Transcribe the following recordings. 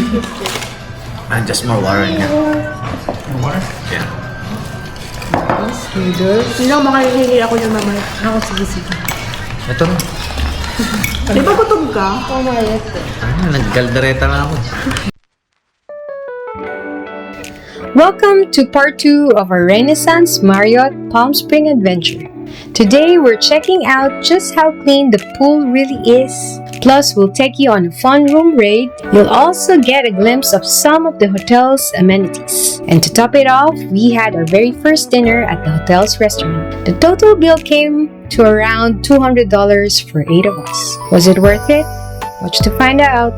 And just more water in here. More water? Yeah. Hindi ako makahihingi ako yung mamaya. Ako, sige. Ito na. Di ba gutom ka? Oo, Naggaldereta na ako. Welcome to part 2 of our Renaissance Marriott Palm Springs adventure. Today we're checking out just how clean the pool really is. Plus, we'll take you on a fun room raid. You'll also get a glimpse of some of the hotel's amenities. And to top it off, we had our very first dinner at the hotel's restaurant. The total bill came to around $200 for 8 of us. Was it worth it? Watch to find out.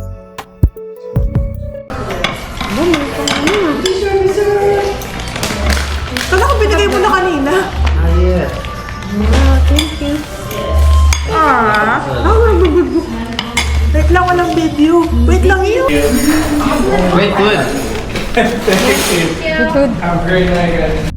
Kala ko binigay mo na kanina. Yeah. Thank you. Wait lang, walang video. Wait lang yun. Wait, good. Thank you. I'm very good.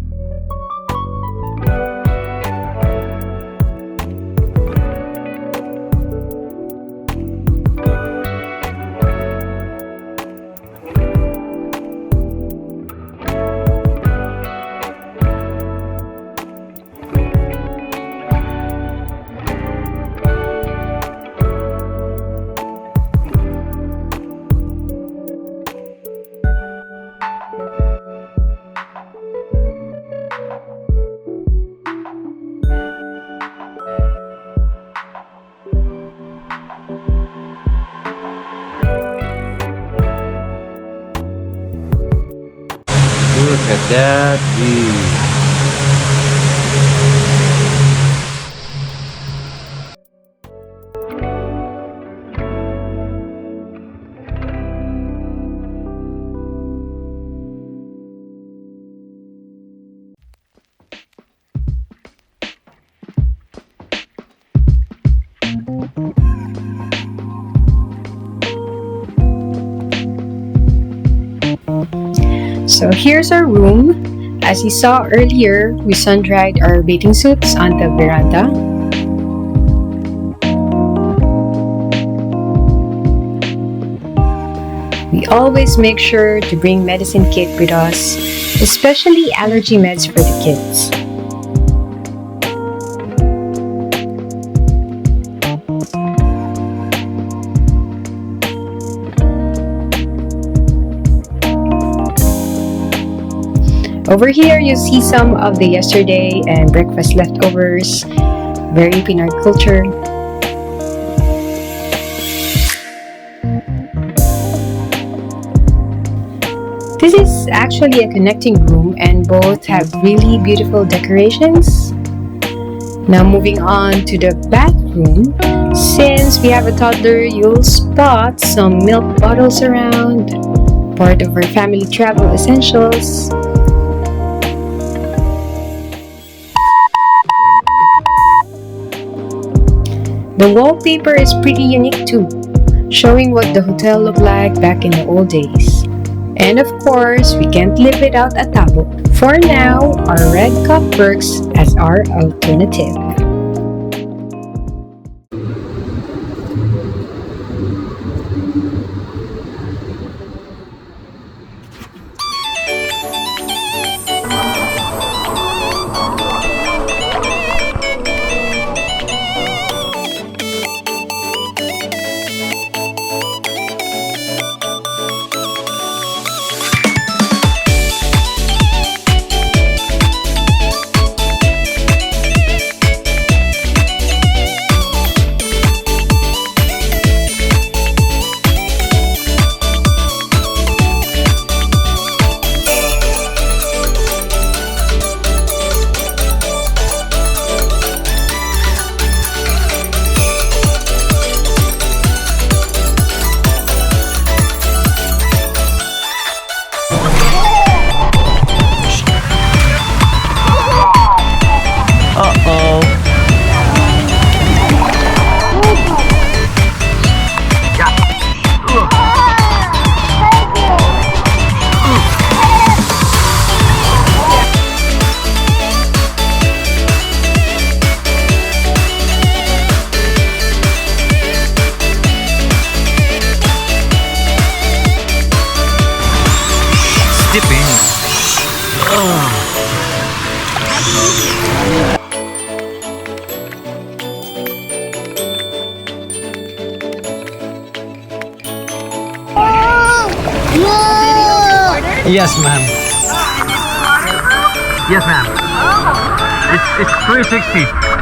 Look at that view. So here's our room. As you saw earlier, we sun-dried our bathing suits on the veranda. We always make sure to bring medicine kit with us, especially allergy meds for the kids. Over here, you see some of the yesterday and breakfast leftovers. Very Pinoy culture. This is actually a connecting room and both have really beautiful decorations. Now moving on to the bathroom. Since we have a toddler, you'll spot some milk bottles around. Part of our family travel essentials. The wallpaper is pretty unique too, showing what the hotel looked like back in the old days. And of course, we can't live without a tabo. For now, our red cup works as our alternative. Yes, ma'am. Yes, ma'am. It's 360.